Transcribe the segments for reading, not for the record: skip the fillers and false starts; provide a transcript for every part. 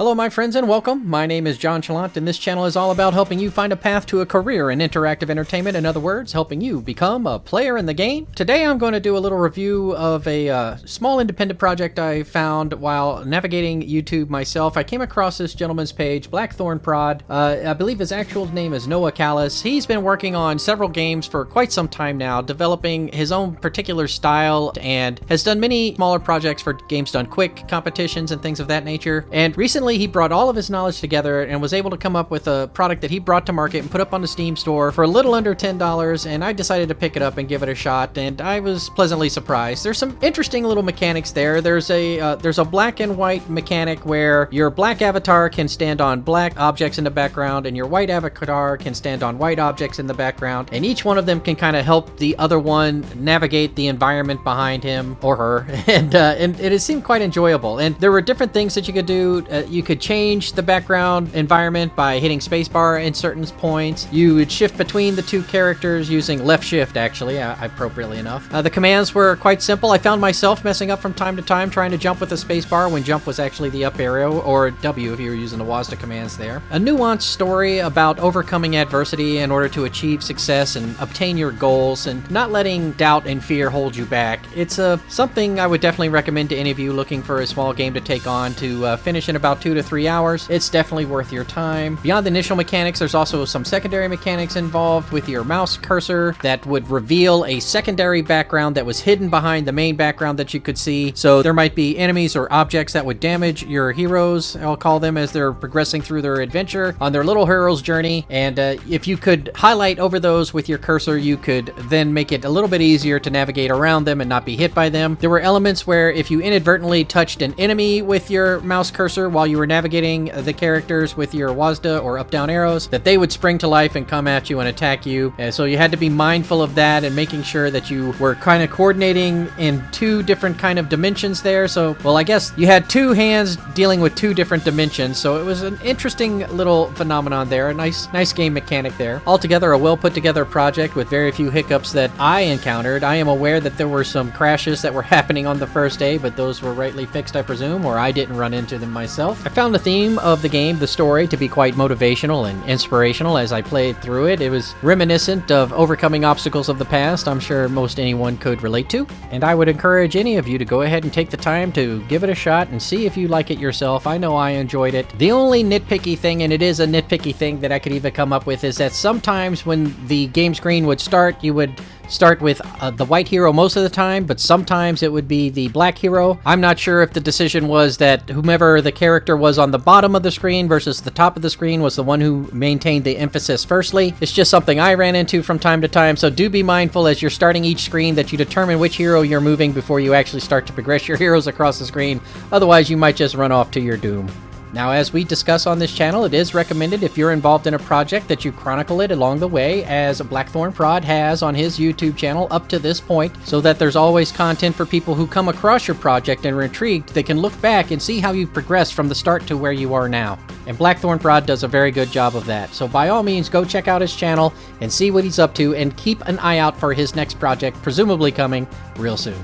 Hello my friends and welcome. My name is John Chalant and this channel is all about helping you find a path to a career in interactive entertainment. In other words, helping you become a player in the game. Today I'm going to do a little review of a small independent project I found while navigating YouTube myself. I came across this gentleman's page, Blackthorn Prod. I believe his actual name is Noah Callis. He's been working on several games for quite some time now, developing his own particular style and has done many smaller projects for Games Done Quick competitions and things of that nature. And recently he brought all of his knowledge together and was able to come up with a product that he brought to market and put up on the Steam store for a little under $10, and I decided to pick it up and give it a shot, and I was pleasantly surprised. There's some interesting little mechanics there. There's a black and white mechanic where your black avatar can stand on black objects in the background and your white avatar can stand on white objects in the background, and each one of them can kind of help the other one navigate the environment behind him or her, and it seemed quite enjoyable. And there were different things that you could do. You could change the background environment by hitting spacebar in certain points. You would shift between the two characters using left shift, actually, appropriately enough. The commands were quite simple. I found myself messing up from time to time trying to jump with the spacebar when jump was actually the up arrow, or W if you were using the WASD commands there. A nuanced story about overcoming adversity in order to achieve success and obtain your goals and not letting doubt and fear hold you back. It's something I would definitely recommend to any of you looking for a small game to take on to finish in about 2 to 3 hours. It's definitely worth your time. Beyond the initial mechanics, there's also some secondary mechanics involved with your mouse cursor that would reveal a secondary background that was hidden behind the main background that you could see. So there might be enemies or objects that would damage your heroes, I'll call them, as they're progressing through their adventure on their little hero's journey. And if you could highlight over those with your cursor, you could then make it a little bit easier to navigate around them and not be hit by them. There were elements where if you inadvertently touched an enemy with your mouse cursor while you were navigating the characters with your WASD or up-down arrows, that they would spring to life and come at you and attack you. So you had to be mindful of that and making sure that you were kind of coordinating in 2 different kind of dimensions there. So, well, I guess you had 2 hands dealing with 2 different dimensions. So it was an interesting little phenomenon there. A nice game mechanic there. Altogether, a well put together project with very few hiccups that I encountered. I am aware that there were some crashes that were happening on the first day, but those were rightly fixed, I presume, or I didn't run into them myself. I found the theme of the game, the story, to be quite motivational and inspirational as I played through it. It was reminiscent of overcoming obstacles of the past I'm sure most anyone could relate to, and I would encourage any of you to go ahead and take the time to give it a shot and see if you like it yourself. I know I enjoyed it. The only nitpicky thing, and it is a nitpicky thing that I could even come up with, is that sometimes when the game screen would start, you would start with the white hero most of the time, but sometimes it would be the black hero. I'm not sure if the decision was that whomever the character was on the bottom of the screen versus the top of the screen was the one who maintained the emphasis firstly. It's just something I ran into from time to time, so do be mindful as you're starting each screen that you determine which hero you're moving before you actually start to progress your heroes across the screen. Otherwise, you might just run off to your doom. Now, as we discuss on this channel, it is recommended if you're involved in a project that you chronicle it along the way, as Blackthorn Prod has on his YouTube channel up to this point, so that there's always content for people who come across your project and are intrigued. They can look back and see how you've progressed from the start to where you are now. And Blackthorn Prod does a very good job of that. So by all means, go check out his channel and see what he's up to, and keep an eye out for his next project, presumably coming real soon.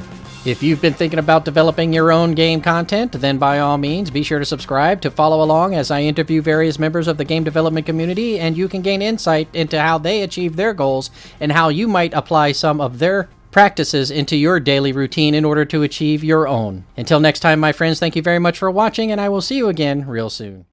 If you've been thinking about developing your own game content, then by all means, be sure to subscribe to follow along as I interview various members of the game development community, and you can gain insight into how they achieve their goals and how you might apply some of their practices into your daily routine in order to achieve your own. Until next time, my friends, thank you very much for watching, and I will see you again real soon.